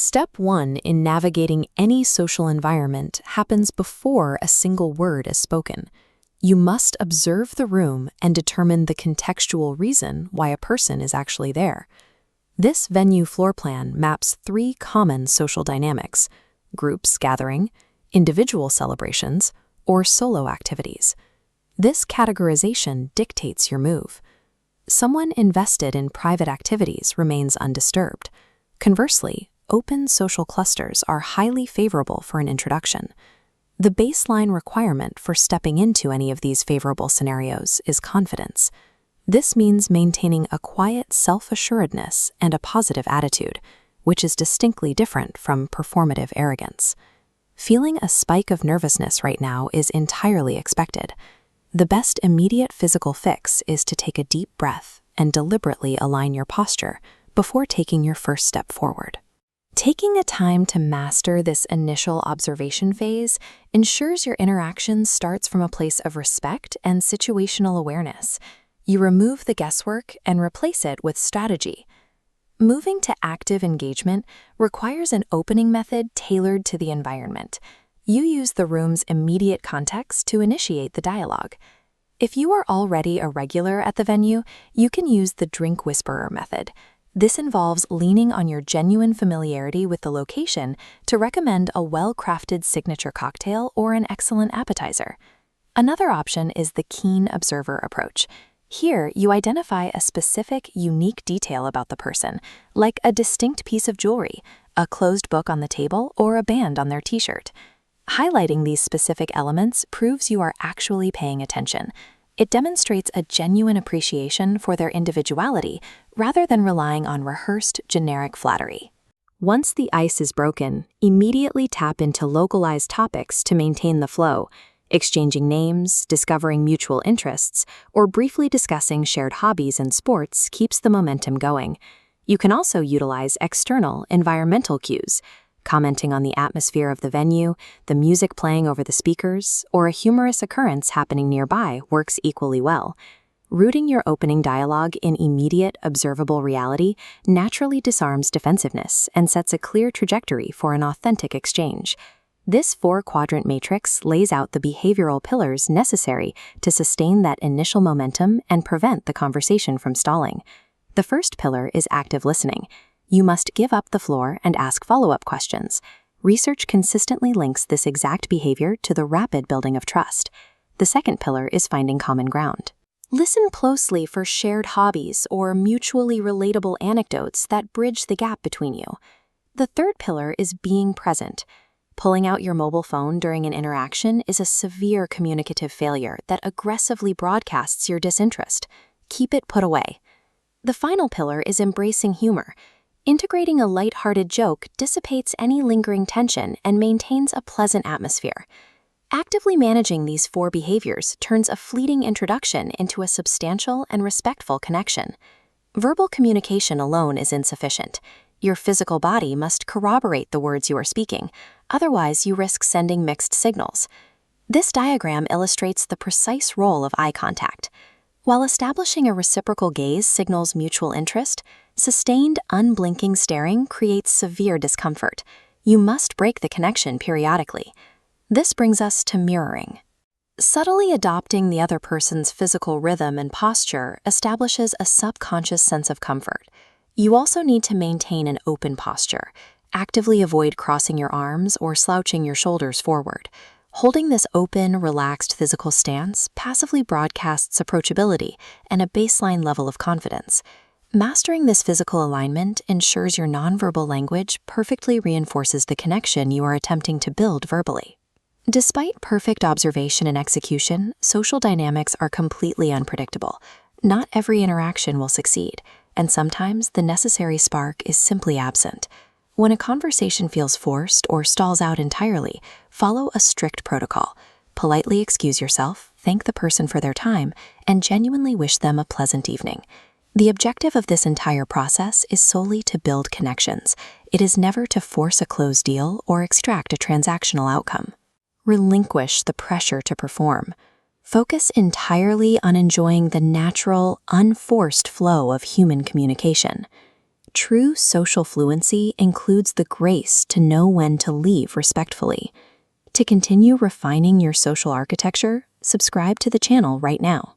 Step 1 in navigating any social environment happens before a single word is spoken. You must observe the room and determine the contextual reason why a person is actually there. This venue floor plan maps 3 common social dynamics: groups gathering, individual celebrations, or solo activities. This categorization dictates your move. Someone invested in private activities remains undisturbed. Conversely, open social clusters are highly favorable for an introduction. The baseline requirement for stepping into any of these favorable scenarios is confidence. This means maintaining a quiet self-assuredness and a positive attitude, which is distinctly different from performative arrogance. Feeling a spike of nervousness right now is entirely expected. The best immediate physical fix is to take a deep breath and deliberately align your posture before taking your first step forward. Taking a time to master this initial observation phase ensures your interaction starts from a place of respect and situational awareness. You remove the guesswork and replace it with strategy. Moving to active engagement requires an opening method tailored to the environment. You use the room's immediate context to initiate the dialogue. If you are already a regular at the venue, you can use the drink whisperer method. This involves leaning on your genuine familiarity with the location to recommend a well-crafted signature cocktail or an excellent appetizer. Another option is the keen observer approach. Here, you identify a specific, unique detail about the person, like a distinct piece of jewelry, a closed book on the table, or a band on their t-shirt. Highlighting these specific elements proves you are actually paying attention. It demonstrates a genuine appreciation for their individuality rather than relying on rehearsed, generic flattery. Once the ice is broken, immediately tap into localized topics to maintain the flow, exchanging names, discovering mutual interests, or briefly discussing shared hobbies and sports keeps the momentum going. You can also utilize external, environmental cues. Commenting on the atmosphere of the venue, the music playing over the speakers, or a humorous occurrence happening nearby works equally well. Rooting your opening dialogue in immediate, observable reality naturally disarms defensiveness and sets a clear trajectory for an authentic exchange. This 4-quadrant matrix lays out the behavioral pillars necessary to sustain that initial momentum and prevent the conversation from stalling. The first pillar is active listening. You must give up the floor and ask follow-up questions. Research consistently links this exact behavior to the rapid building of trust. The second pillar is finding common ground. Listen closely for shared hobbies or mutually relatable anecdotes that bridge the gap between you. The third pillar is being present. Pulling out your mobile phone during an interaction is a severe communicative failure that aggressively broadcasts your disinterest. Keep it put away. The final pillar is embracing humor. Integrating a light-hearted joke dissipates any lingering tension and maintains a pleasant atmosphere. Actively managing these 4 behaviors turns a fleeting introduction into a substantial and respectful connection. Verbal communication alone is insufficient. Your physical body must corroborate the words you are speaking, otherwise you risk sending mixed signals. This diagram illustrates the precise role of eye contact. While establishing a reciprocal gaze signals mutual interest, sustained, unblinking staring creates severe discomfort. You must break the connection periodically. This brings us to mirroring. Subtly adopting the other person's physical rhythm and posture establishes a subconscious sense of comfort. You also need to maintain an open posture. Actively avoid crossing your arms or slouching your shoulders forward. Holding this open, relaxed physical stance passively broadcasts approachability and a baseline level of confidence. Mastering this physical alignment ensures your nonverbal language perfectly reinforces the connection you are attempting to build verbally. Despite perfect observation and execution, social dynamics are completely unpredictable. Not every interaction will succeed, and sometimes the necessary spark is simply absent. When a conversation feels forced or stalls out entirely, follow a strict protocol. Politely excuse yourself, thank the person for their time, and genuinely wish them a pleasant evening. The objective of this entire process is solely to build connections. It is never to force a closed deal or extract a transactional outcome. Relinquish the pressure to perform. Focus entirely on enjoying the natural, unforced flow of human communication. true social fluency includes the grace to know when to leave respectfully. To continue refining your social architecture, subscribe to the channel right now.